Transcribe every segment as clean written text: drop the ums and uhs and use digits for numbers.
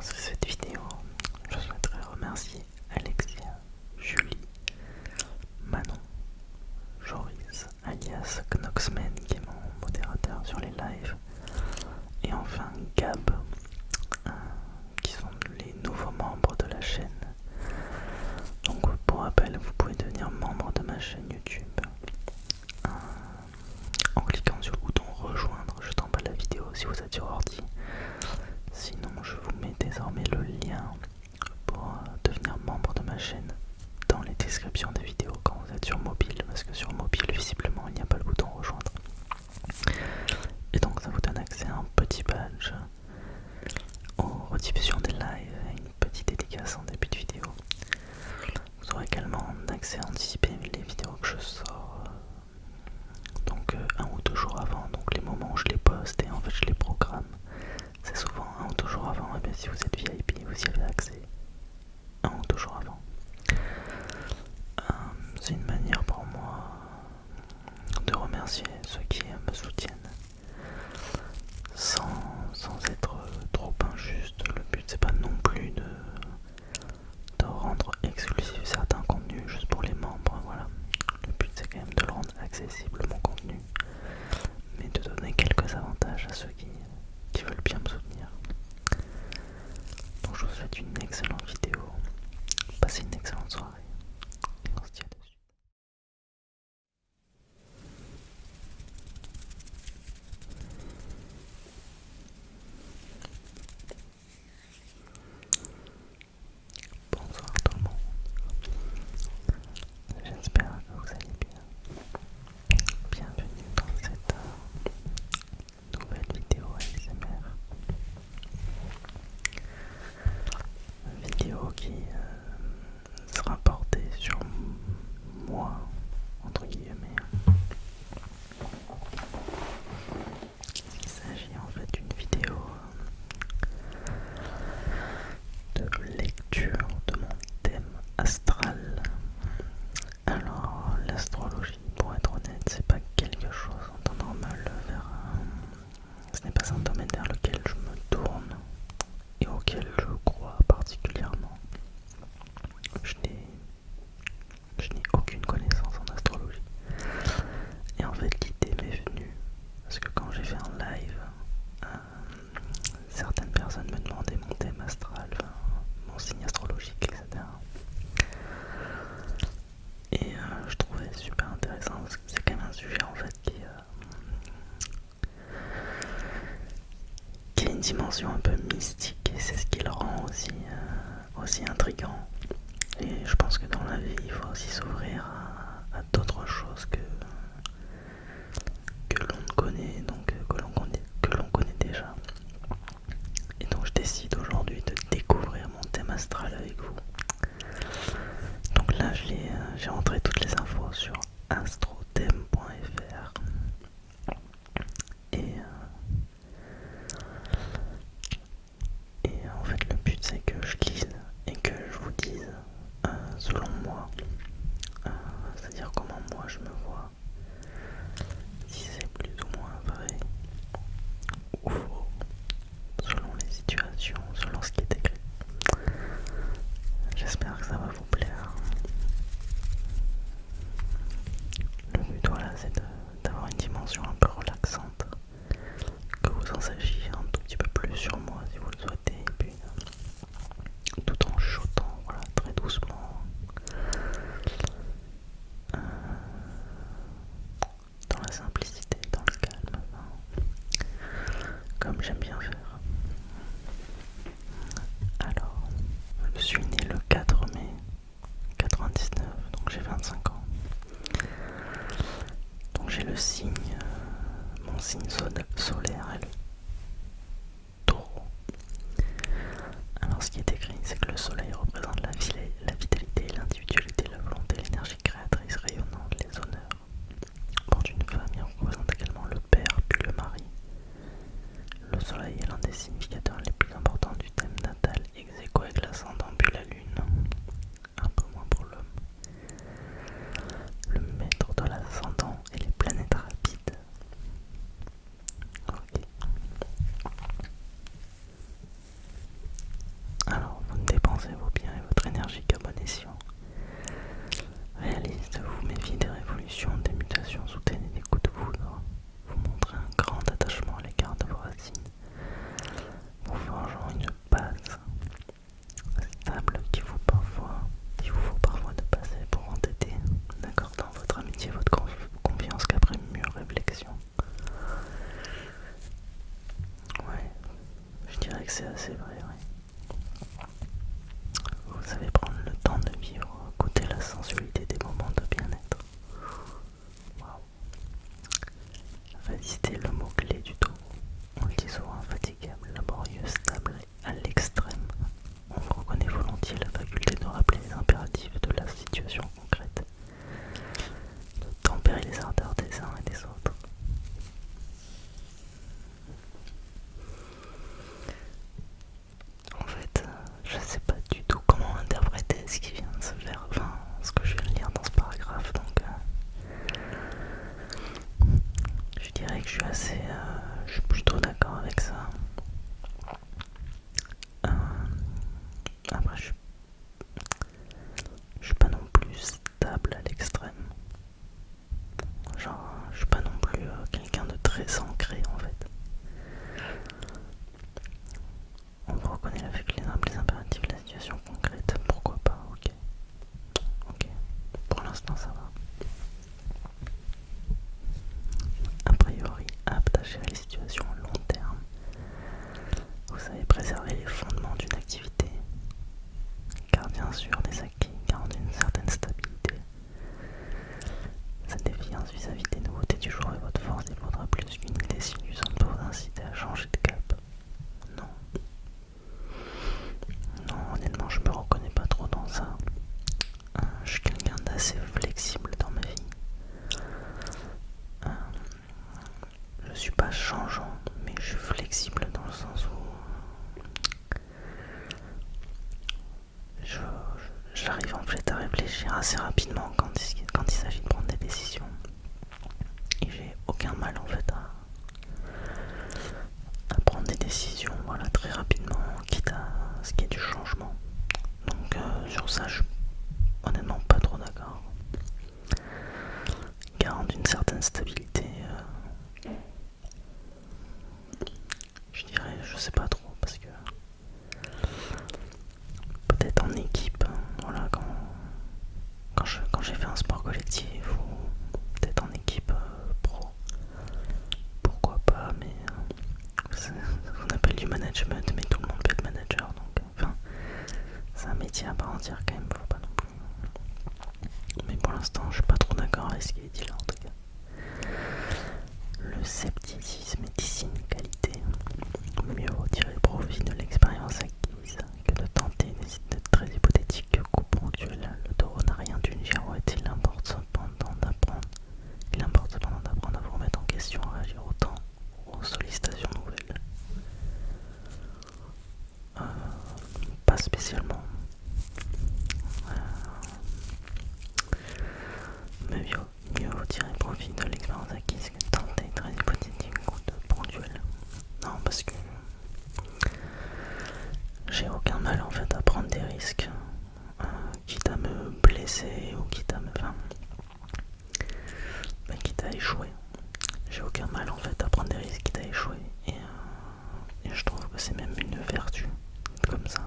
commencer cette vidéo, je souhaiterais remercier Alexia, Julie, Manon, Joris, alias Knoxman qui est mon modérateur sur les lives, et enfin Gab, qui sont les nouveaux membres de la chaîne. Donc pour rappel, vous pouvez devenir membre de ma chaîne YouTube en cliquant sur le bouton rejoindre juste en bas de la vidéo si vous êtes sur ordi. Sinon je vous mets désormais le lien pour devenir membre de ma chaîne dans les descriptions des vidéos quand vous êtes sur mobile, parce que sur mobile visiblement il n'y a pas le bouton rejoindre. Et donc ça vous donne accès à un petit badge, aux rediffusions des lives et une petite dédicace en début de vidéo. Vous aurez également accès à anticiper les vidéos que je sors, donc 1 ou 2 jours avant, donc les moments où je les poste et en fait je les programme. C'est souvent 1 ou 2 jours avant, et bien si vous êtes VIP, vous y avez accès 1 ou 2 jours avant. C'est une manière pour moi de remercier ceux qui me soutiennent sans être trop injuste. Le but c'est pas non plus de rendre exclusif certains contenus juste pour les membres, voilà. Le but c'est quand même de le rendre accessible mon contenu, mais de donner quelques avantages à ceux qui veulent bien me soutenir. Donc je vous souhaite une excellente vidéo, passez une excellente soirée, et on se dit à de suite. Bonsoir tout le monde, j'espère que vous allez bien. Bienvenue dans cette nouvelle vidéo ASMR. Vidéo qui sera portée sur moi, entre guillemets. Il s'agit en fait d'une vidéo de lecture de mon thème astral. Alors l'astrologie, pour être honnête, c'est pas quelque chose en temps normal ce n'est pas un domaine vers lequel je me tourne et auquel je crois particulièrement. Je n'ai aucune connaissance en astrologie. Et en fait l'idée m'est venue parce que quand j'ai fait un live, certaines personnes me demandaient mon thème astral, mon signe astrologique, etc. Et je trouvais super intéressant parce que c'est quand même un sujet en fait qui a une dimension un peu mystique, et c'est ce qui le rend aussi intriguant. Et je pense que dans la vie il faut aussi s'ouvrir à d'autres choses que l'on connaît, donc que l'on connaît déjà. Et donc je décide aujourd'hui de découvrir mon thème astral avec vous. Donc là j'ai rentré toutes les infos sur astrothème.fr et en fait le but c'est que je lise et que je vous dise selon moi, c'est-à-dire comment moi je me vois, si c'est plus ou moins vrai ou faux, selon les situations, selon ce qui est écrit. J'espère que ça va vous plaire. que c'est assez vrai, ouais. Vous savez prendre le temps de vivre, goûter la sensualité des moments de bien-être. Waouh. Résister, le mot-clé du tout. On le dit souvent, infatigable, laborieux, stable à l'extrême. On reconnaît volontiers la faculté de rappeler les impératifs de la situation concrète, de tempérer les ardeurs des uns et des autres. En fait, je sais pas du tout comment interpréter ce qui vient de se faire, enfin, ce que je viens de lire dans ce paragraphe, donc je dirais que je suis plutôt d'accord avec ça. Après, je suis pas non plus stable à l'extrême. Genre, je suis pas non plus quelqu'un de très ancré en fait. On reconnaît la faculté les impératifs de la situation concrète, pourquoi pas, ok. Ok, pour l'instant ça va. A priori, apte à gérer les situations à long terme. Vous savez préserver les fondements d'une activité, gardien sûr des acquis, garant une certaine stabilité. Cette défiance vis-à-vis des nouveautés du jour est votre force et vaudra plus qu'une idée séduisante pour vous inciter à changer de cap. Non. Non, honnêtement, je me reconnais pas trop dans ça. Je suis quelqu'un d'assez flexible dans ma vie. Je suis pas changeant, mais je suis flexible dans le sens où j'arrive en fait à réfléchir assez rapidement quand il s'agit de prendre des décisions. Et j'ai aucun mal en fait à prendre des décisions, voilà, très rapidement, quitte à ce qui est du changement. Donc sur ça, je suis honnêtement pas trop d'accord. Garant d'une certaine stabilité, je dirais, je sais pas trop, parce que peut-être en équipe, voilà, quand j'ai fait un sport collectif ou peut-être en équipe pro, pourquoi pas, mais c'est ce qu'on appelle du management, mais tout le monde peut être manager, donc enfin, c'est un métier à part entière quand même, faut pas non plus. Mais pour l'instant, je suis pas trop d'accord avec ce qui est dit là en tout cas. Le scepticisme est ici une qualité. Mieux vaut tirer profit de l'expérience acquise que de tenter une très hypothétique coup ponctuel. Le taureau n'a rien d'une girouette, il importe cependant d'apprendre à vous remettre en question, à réagir au temps aux sollicitations nouvelles. Pas spécialement. Mais mieux vaut tirer profit de l'expérience acquise que de tenter une très hypothétique coup de ponctuel. Non, parce que j'ai aucun mal en fait à prendre des risques, quitte à me blesser ou quitte à échouer. J'ai aucun mal en fait à prendre des risques quitte à échouer. Et je trouve que c'est même une vertu comme ça.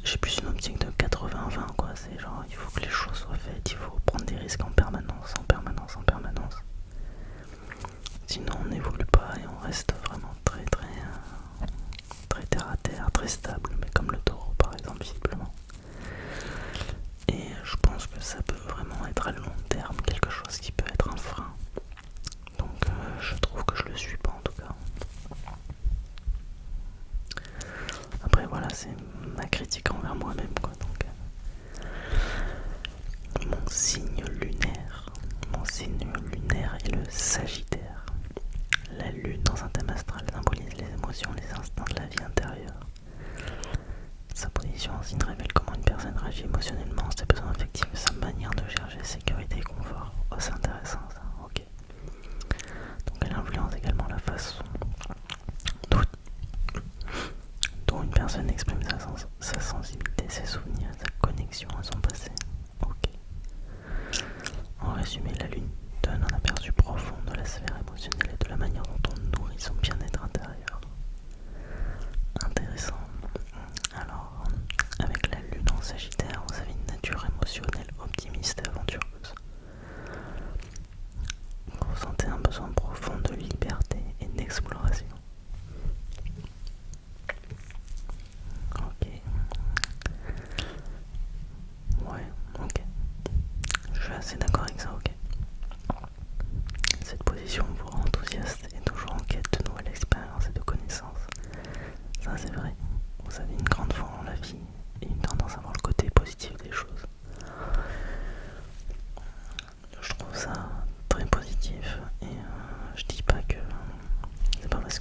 J'ai plus une optique de 80-20 quoi. C'est genre il faut que les choses soient faites, il faut prendre des risques en permanence. Sinon on n'évolue pas et on reste vraiment très terre à terre, très stable, mais comme le taureau par exemple visiblement. Et je pense que ça peut vraiment être à long terme quelque chose qui peut être un frein. Donc je trouve que je le suis pas en tout cas. Après voilà, c'est ma critique envers moi-même quoi. Donc mon signe lunaire est le Sagittaire. La lune dans un thème astral symbolise les émotions, les instincts de la vie intérieure. Sa position en signe révèle comment une personne réagit émotionnellement, ses besoins affectifs, sa manière de chercher sécurité et confort. Oh, c'est intéressant ça, ok. Donc elle influence également la façon dont une personne exprime sa sensibilité, ses souvenirs, sa connexion à son passé. Ok. En résumé, la lune donne un aperçu profond de la sphère émotionnelle et de la manière dont on nourrit son bien-être intérieur. Intéressant. Alors, avec la lune en Sagittaire, vous avez une nature émotionnelle optimiste et aventureuse. Vous ressentez un besoin profond de liberté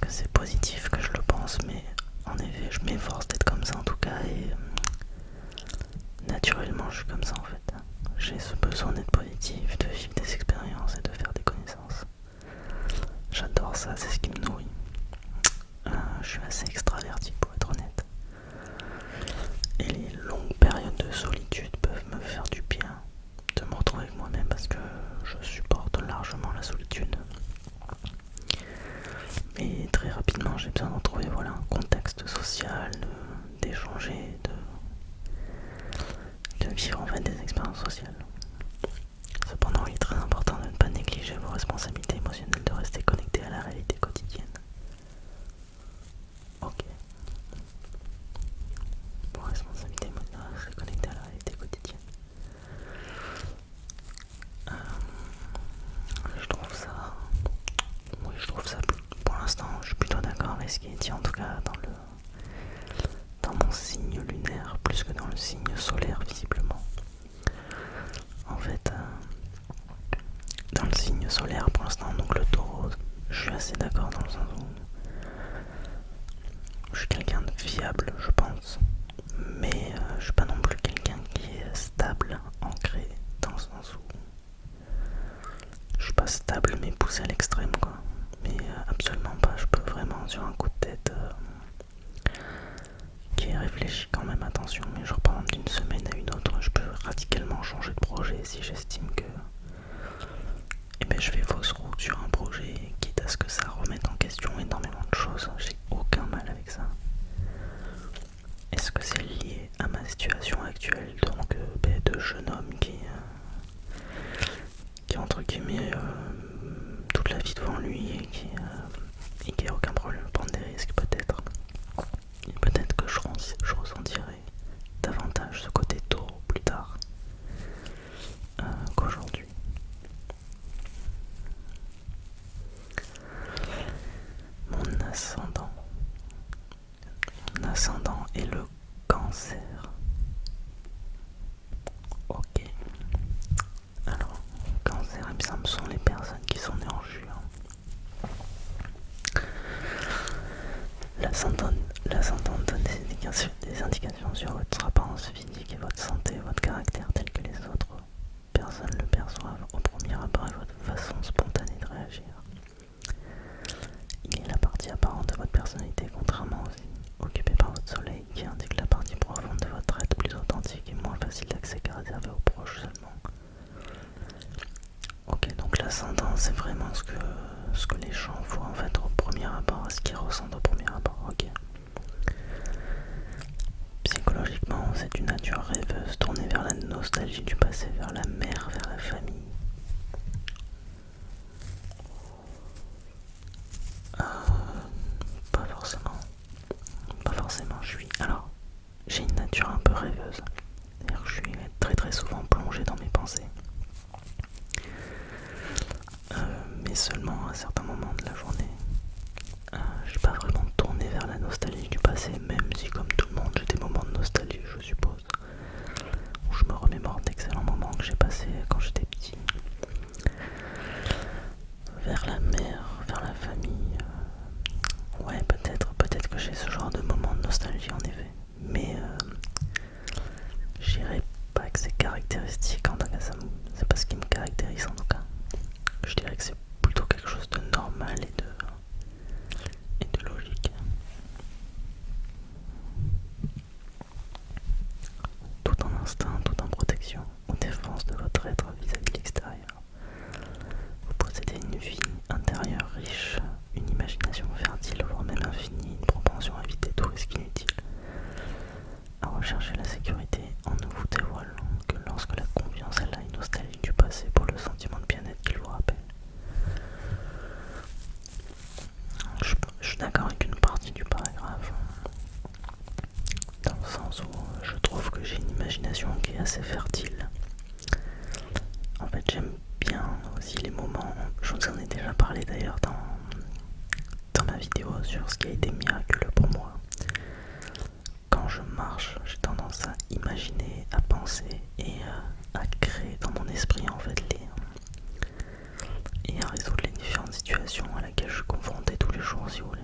que c'est positif que je le pense, mais en effet, je m'efforce d'être comme ça en tout cas, et naturellement, je suis comme ça en fait. J'ai ce besoin d'être positif, de vivre des expériences et de faire des connaissances. J'adore ça, c'est ce qui me nourrit. Je suis assez extraverti pour être honnête. Et les longues périodes de solitude peuvent me faire du bien de me retrouver avec moi-même parce que je supporte largement la solitude. Mais très rapidement, j'ai besoin de retrouver un contexte social, d'échanger, de vivre en fait des expériences sociales. Cependant, il est très important de ne pas négliger vos responsabilités émotionnelles, de rester connecté à la réalité quotidienne. Ok. Vos responsabilités émotionnelles, de rester connecté à la réalité quotidienne. Je trouve ça... Oui, je trouve ça... Pour l'instant, je suis plutôt d'accord avec ce qui est dit, en tout cas dans mon signe lunaire, plus que dans le signe solaire, visiblement. En fait, dans le signe solaire, pour l'instant, donc le taureau, je suis assez d'accord dans le sens où je suis quelqu'un de fiable, je pense, mais je suis pas non plus quelqu'un qui est stable, ancré, dans le sens où je suis pas stable mais poussé à l'extrême quoi. Mais absolument pas, je peux vraiment sur un coup de tête qui est réfléchi quand même, attention, mais genre par exemple d'une semaine à une autre, je peux radicalement changer de projet si j'estime que je fais fausse route sur un projet, quitte à ce que ça remette en question énormément de choses. J'ai aucun mal avec ça. Est-ce que c'est lié à ma situation actuelle, donc de jeune homme qui entre guillemets toute la vie devant lui et qui a aucun problème à prendre des risques peut-être. Et peut-être que je ressentirai davantage ce côté taureau plus tard qu'aujourd'hui. Mon ascendant est le cancer. Ok. Alors, cancer, il me semble, sont les personnes qui sont nées en juin. L'ascendant donne des indications sur votre apparence physique et votre santé, votre caractère tel que les autres personnes le perçoivent au premier abord et votre façon spontanée de réagir. Il est la partie apparente de votre personnalité, contrairement aux signes occupés par votre soleil, qui indique la partie profonde de votre être plus authentique et moins facile d'accès qu'à réserver aux proches seulement. Ok, donc l'ascendant, c'est vraiment ce que les gens voient en fait au premier abord, ce qu'ils ressentent au premier abord. Ok. Psychologiquement, c'est une nature rêveuse, tournée vers la nostalgie du passé, vers la mère, vers la famille. Pas forcément. Pas forcément, j'ai une nature un peu rêveuse. C'est-à-dire que je suis très très souvent plongé dans mes pensées. Mais seulement à certains moments de la journée. Je suis pas vraiment tourné vers la nostalgie du passé, même si comme tout le monde j'ai des moments de nostalgie, je suppose, où je me remémore d'excellents moments que j'ai passés quand j'étais petit, vers la mer, vers la famille. Ouais, peut-être que j'ai ce genre de moments de nostalgie en effet, mais je dirais pas que c'est caractéristique, en tout cas c'est pas ce qui me caractérise en tout cas. Je dirais que c'est plutôt quelque chose de normal et de logique. Tout en instinct, tout en protection ou défense de votre être vis-à-vis de l'extérieur. Vous possédez une vie intérieure riche, une imagination fertile, voire même infinie, une propension à éviter tout risque inutile, à rechercher la sécurité en ne vous dévoilant que lorsque la confiance elle a une nostalgie du passé pour le sentiment de bien-être qu'il vous rappelle. Je suis d'accord avec une partie du paragraphe, dans le sens où je trouve que j'ai une imagination qui est assez fertile. En fait, j'aime bien aussi les moments, je vous en ai déjà parlé d'ailleurs dans ma vidéo sur ce qui a été miraculeux pour moi. Quand je marche, j'ai tendance à imaginer, à penser et à créer dans mon esprit en fait et à résoudre les différentes situations à laquelle je suis confronté tous les jours si vous voulez.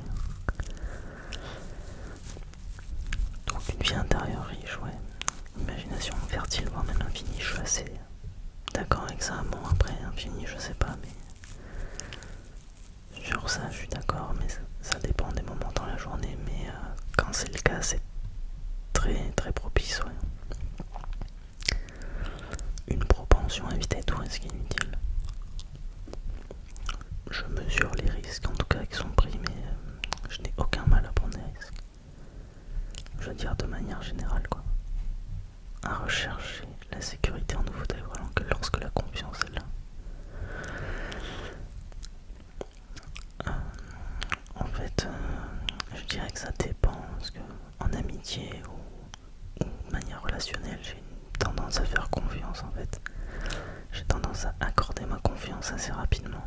suis d'accord, mais ça dépend des moments dans la journée, mais quand c'est le cas, c'est très très propice, ouais. Une propension à éviter tout risque inutile. Je mesure les risques, en tout cas qui sont pris, mais je n'ai aucun mal à prendre des risques. Je veux dire de manière générale, quoi. À rechercher la sécurité en nouveau volant que lorsque la confiance est là. En fait, je dirais que ça dépend, parce que en amitié ou de manière relationnelle, j'ai une tendance à faire confiance en fait. J'ai tendance à accorder ma confiance assez rapidement.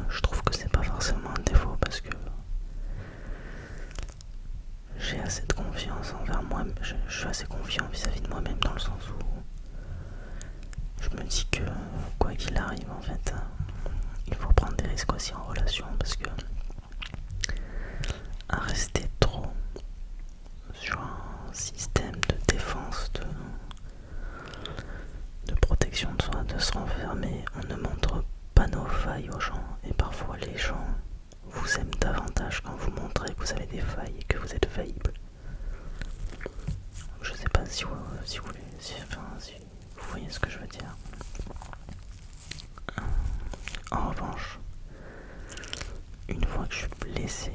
Je trouve que c'est pas forcément un défaut parce que j'ai assez de confiance envers moi, je suis assez confiant vis-à-vis de moi-même dans le sens où je me dis que quoi qu'il arrive en fait, il faut prendre des risques aussi en relation parce que à rester trop sur un système de défense, de protection de soi, de se renfermer, on ne montre pas nos failles aux gens et parfois les gens vous aiment davantage quand vous montrez que vous avez des failles et que vous êtes faillible. Je sais pas si vous voyez ce que je veux dire. En revanche, une fois que je suis blessé,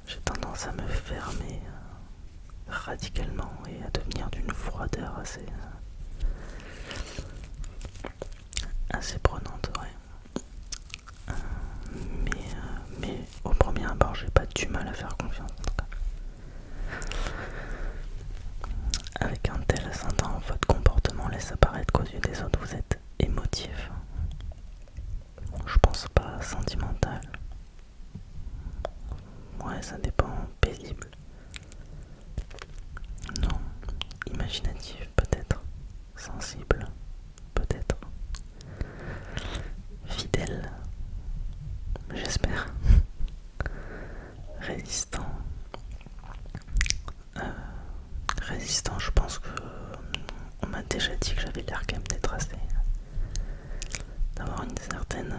j'ai tendance à me fermer radicalement et à devenir d'une froideur assez prenante, ouais. Mais au premier abord, j'ai pas du mal à faire confiance en tout cas. Avec un tel ascendant, votre comportement laisse apparaître qu'aux yeux des autres, vous êtes émotif. Je pense pas sentimental. Ouais, ça dépend. Paisible. Non. Imaginatif, peut-être. Sensible, peut-être. Fidèle, j'espère. Résistant. Résistant, je pense que on m'a déjà dit que j'avais l'air quand même d'être assez, d'avoir une certaine,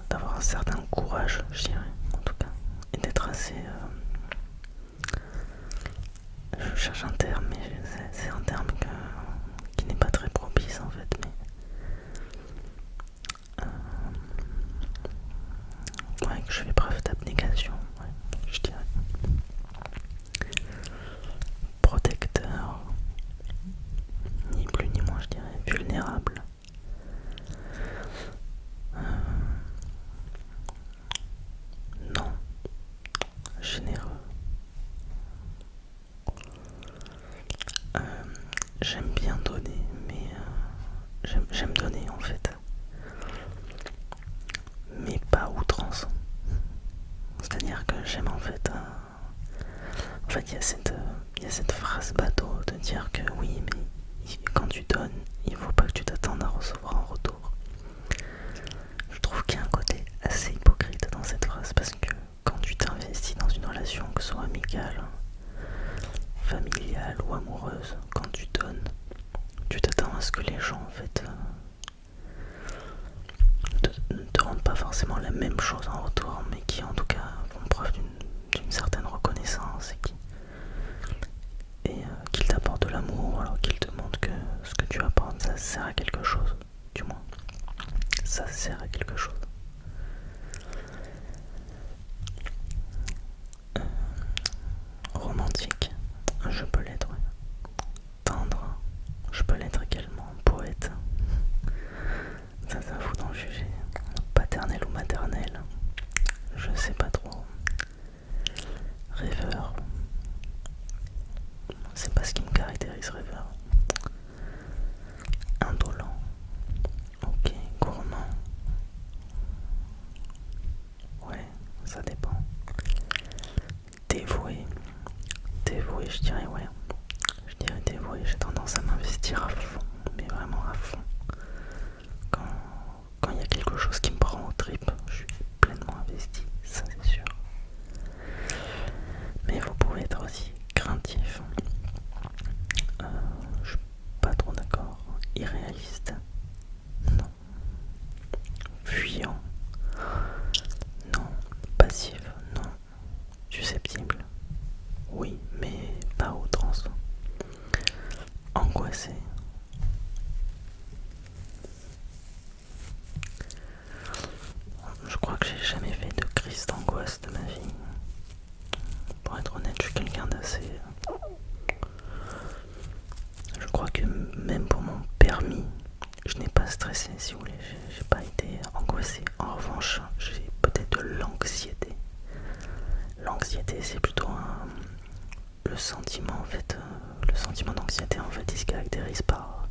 d'avoir un certain courage, je dirais, en tout cas, et d'être assez, je cherche un terme, mais c'est un terme qui n'est pas très propice en fait, mais ouais, que je fais preuve d'abnégation, ouais, je dirais. Protecteur, ni plus ni moins, je dirais. Vulnérable. Non. Généreux. J'aime bien donner, mais j'aime donner en fait. Mais pas outrance. C'est-à-dire que j'aime en fait. En fait, il y a cette phrase bateau de dire que oui, mais quand tu donnes, il faut pas que tu t'attendes à recevoir en retour. Je trouve qu'il y a un côté assez hypocrite dans cette phrase parce que quand tu t'investis dans une relation, que ce soit amicale, familiale ou amoureuse, quand tu donnes, tu t'attends à ce que les gens en fait ne te rendent pas forcément la même chose en retour, mais qui en tout cas font preuve d'une certaine reconnaissance et qu'ils t'apportent de l'amour, alors qu'ils te montrent que ce que tu apportes ça sert à quelque chose, du moins ça sert à quelque chose. Romantique, je peux l'être, ouais. Tendre, je peux l'être également. Poète, ça vous d'en juger. Paternel ou maternel, je sais pas trop. Rêveur, c'est pas ce qui me caractérise, rêveur. Indolent, ok. Gourmand, si vous voulez, j'ai pas été angoissé. En revanche, j'ai peut-être de l'anxiété. L'anxiété, c'est plutôt le sentiment en fait. Le sentiment d'anxiété en fait, il se caractérise par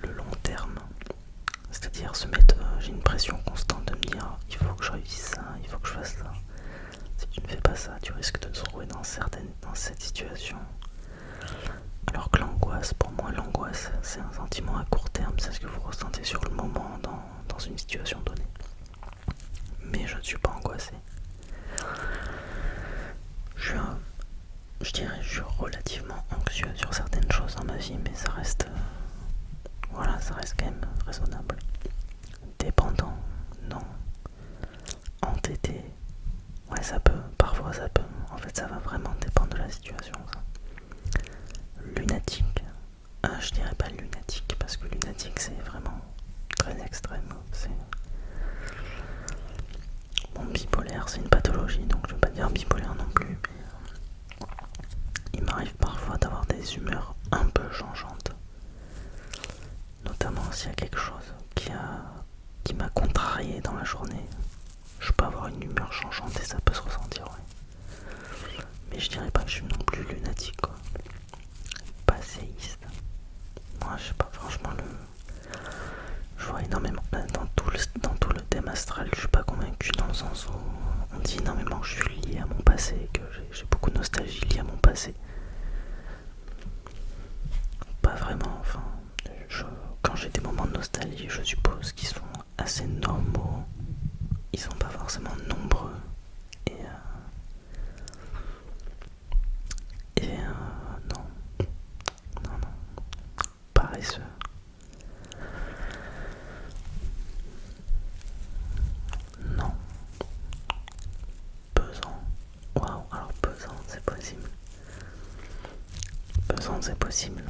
le long terme. C'est-à-dire se mettre, j'ai une pression constante de me dire, il faut que je réussisse ça, il faut que je fasse ça. Si tu ne fais pas ça, tu risques de te trouver dans cette situation. Alors que l'angoisse, pour moi, l'angoisse, c'est un sentiment à court terme, c'est ce que vous ressentez sur le moment dans une situation donnée. Mais je ne suis pas angoissé. Je dirais que je suis relativement anxieux sur certaines choses dans ma vie, mais ça reste, ça reste quand même raisonnable. Dépendant, non. Entêté, ouais, ça peut, parfois ça peut. En fait, ça va vraiment dépendre de la situation, ça. Lunatique, je dirais pas lunatique, parce que lunatique c'est vraiment très extrême. Bon, bipolaire c'est une pathologie, donc je vais pas dire bipolaire non plus, mais il m'arrive parfois d'avoir des humeurs un peu changeantes. Notamment s'il y a quelque chose qui m'a contrarié dans la journée. Je peux avoir une humeur changeante et ça peut se ressentir, ouais. Mais je dirais pas que je suis non plus lunatique, quoi. Passéiste. Moi, je sais pas, franchement, je vois énormément. Dans tout le thème astral, je suis pas convaincu dans le sens où on dit énormément que je suis lié à mon passé, que j'ai beaucoup de nostalgie liée à mon passé. Pas vraiment, enfin. Quand j'ai des moments de nostalgie, je suppose qu'ils sont assez normaux. Ils sont pas forcément nombreux. Non. Non, non. Paresseux. Non. Pesant. Waouh, alors pesant, c'est possible. Pesant, c'est possible.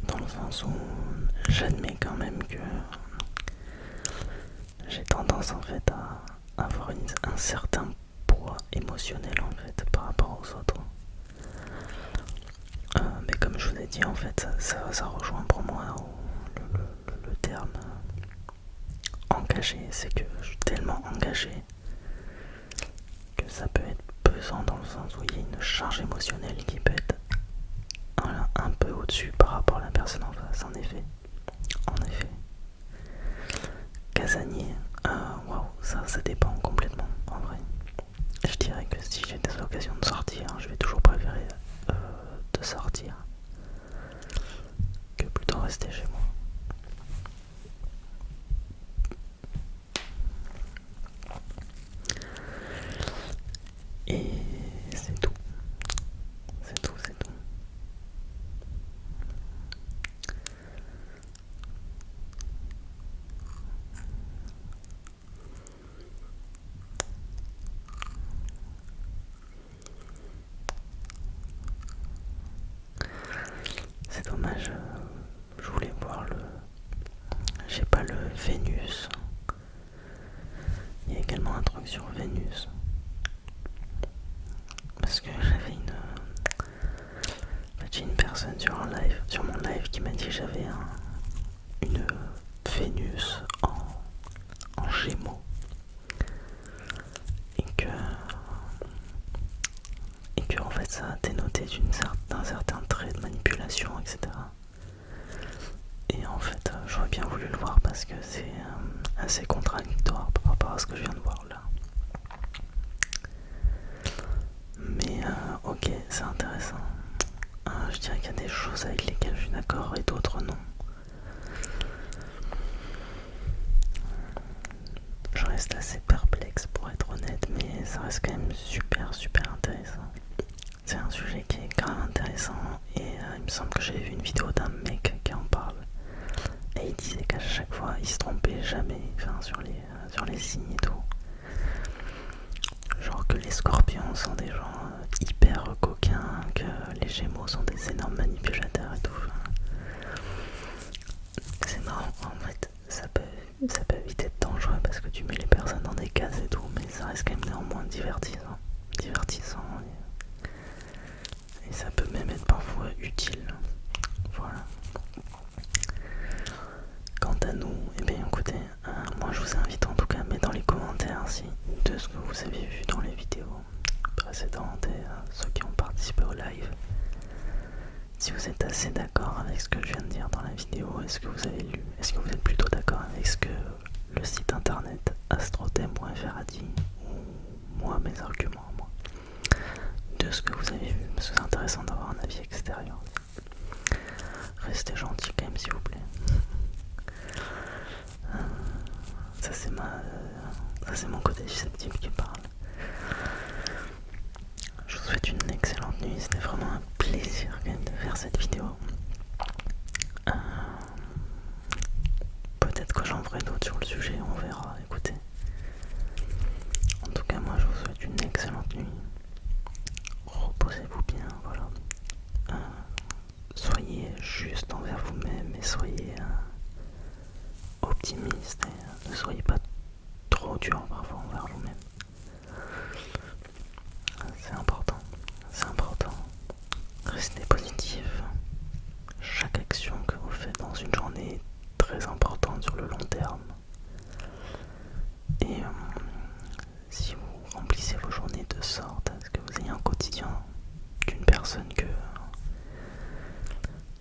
Dans le sens où j'admets quand même que j'ai tendance en fait à avoir un certain poids émotionnel en fait par rapport aux autres. Mais comme je vous ai dit, en fait, ça rejoint pour moi le terme engagé. C'est que je suis tellement engagé que ça peut être pesant dans le sens où il y a une charge émotionnelle qui peut être un peu au-dessus par rapport à la personne en face, en effet. En effet. Casanier, waouh, ça dépend complètement, en vrai. Je dirais que si j'ai des occasions de sortir, je vais toujours préférer de sortir que plutôt rester chez moi. Et c'est tout. C'est tout, c'est tout. C'est dommage, je voulais voir j'ai pas le Vénus. Il y a également un truc sur Vénus. Parce que j'ai une personne sur mon live qui m'a dit que j'avais une Vénus en Gémeaux. Et que en fait ça a dénoté d'un certain trait de manipulation, etc. Et en fait j'aurais bien voulu le voir parce que c'est assez contradictoire par rapport à ce que je viens de voir là. Mais ok, c'est intéressant. Je dirais qu'il y a des choses avec lesquelles je suis d'accord et d'autres non. Je reste assez perplexe pour être honnête, mais ça reste quand même super intéressant. C'est un sujet qui est grave intéressant et il me semble que j'avais vu une vidéo d'un mec qui en parle et il disait qu'à chaque fois il se trompait jamais, sur les signes et tout. Genre que les scorpions sont des gens hyper coquins, que les gémeaux sont des énormes manipulateurs et tout. C'est marrant, en fait, ça peut vite être dangereux parce que tu mets les personnes dans des cases et tout, mais ça reste quand même néanmoins divertissant. Et ça peut même être parfois utile. Voilà. à nous. Et bien écoutez, moi je vous invite en tout cas à mettre dans les commentaires si de ce que vous avez vu dans les vidéos précédentes et ceux qui ont participé au live, si vous êtes assez d'accord avec ce que je viens de dire dans la vidéo, est-ce que vous avez lu, est-ce que vous êtes plutôt d'accord avec ce que le site internet astrothème.fr a dit, ou moi mes arguments moi, de ce que vous avez vu, parce que c'est intéressant d'avoir un avis extérieur. Restez gentil quand même s'il vous plaît. Ça c'est mon côté susceptible qui parle. Je vous souhaite une excellente nuit, c'était vraiment un plaisir quand même de faire cette vidéo. Peut-être que j'en ferai d'autres sur le sujet, on verra, écoutez. En tout cas moi je vous souhaite une excellente nuit. Reposez-vous bien, voilà. Soyez juste envers vous-même et soyez optimiste et ne soyez pas trop dur parfois envers vous-même. C'est important, c'est important. Restez positif. Chaque action que vous faites dans une journée est très importante sur le long terme. Et si vous remplissez vos journées de sorte à ce que vous ayez un quotidien d'une personne que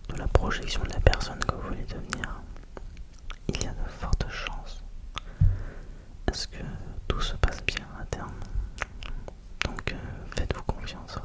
de la projection de la personne que vous voulez devenir, il y a de fortes chances à ce que tout se passe bien à terme. Donc faites-vous confiance,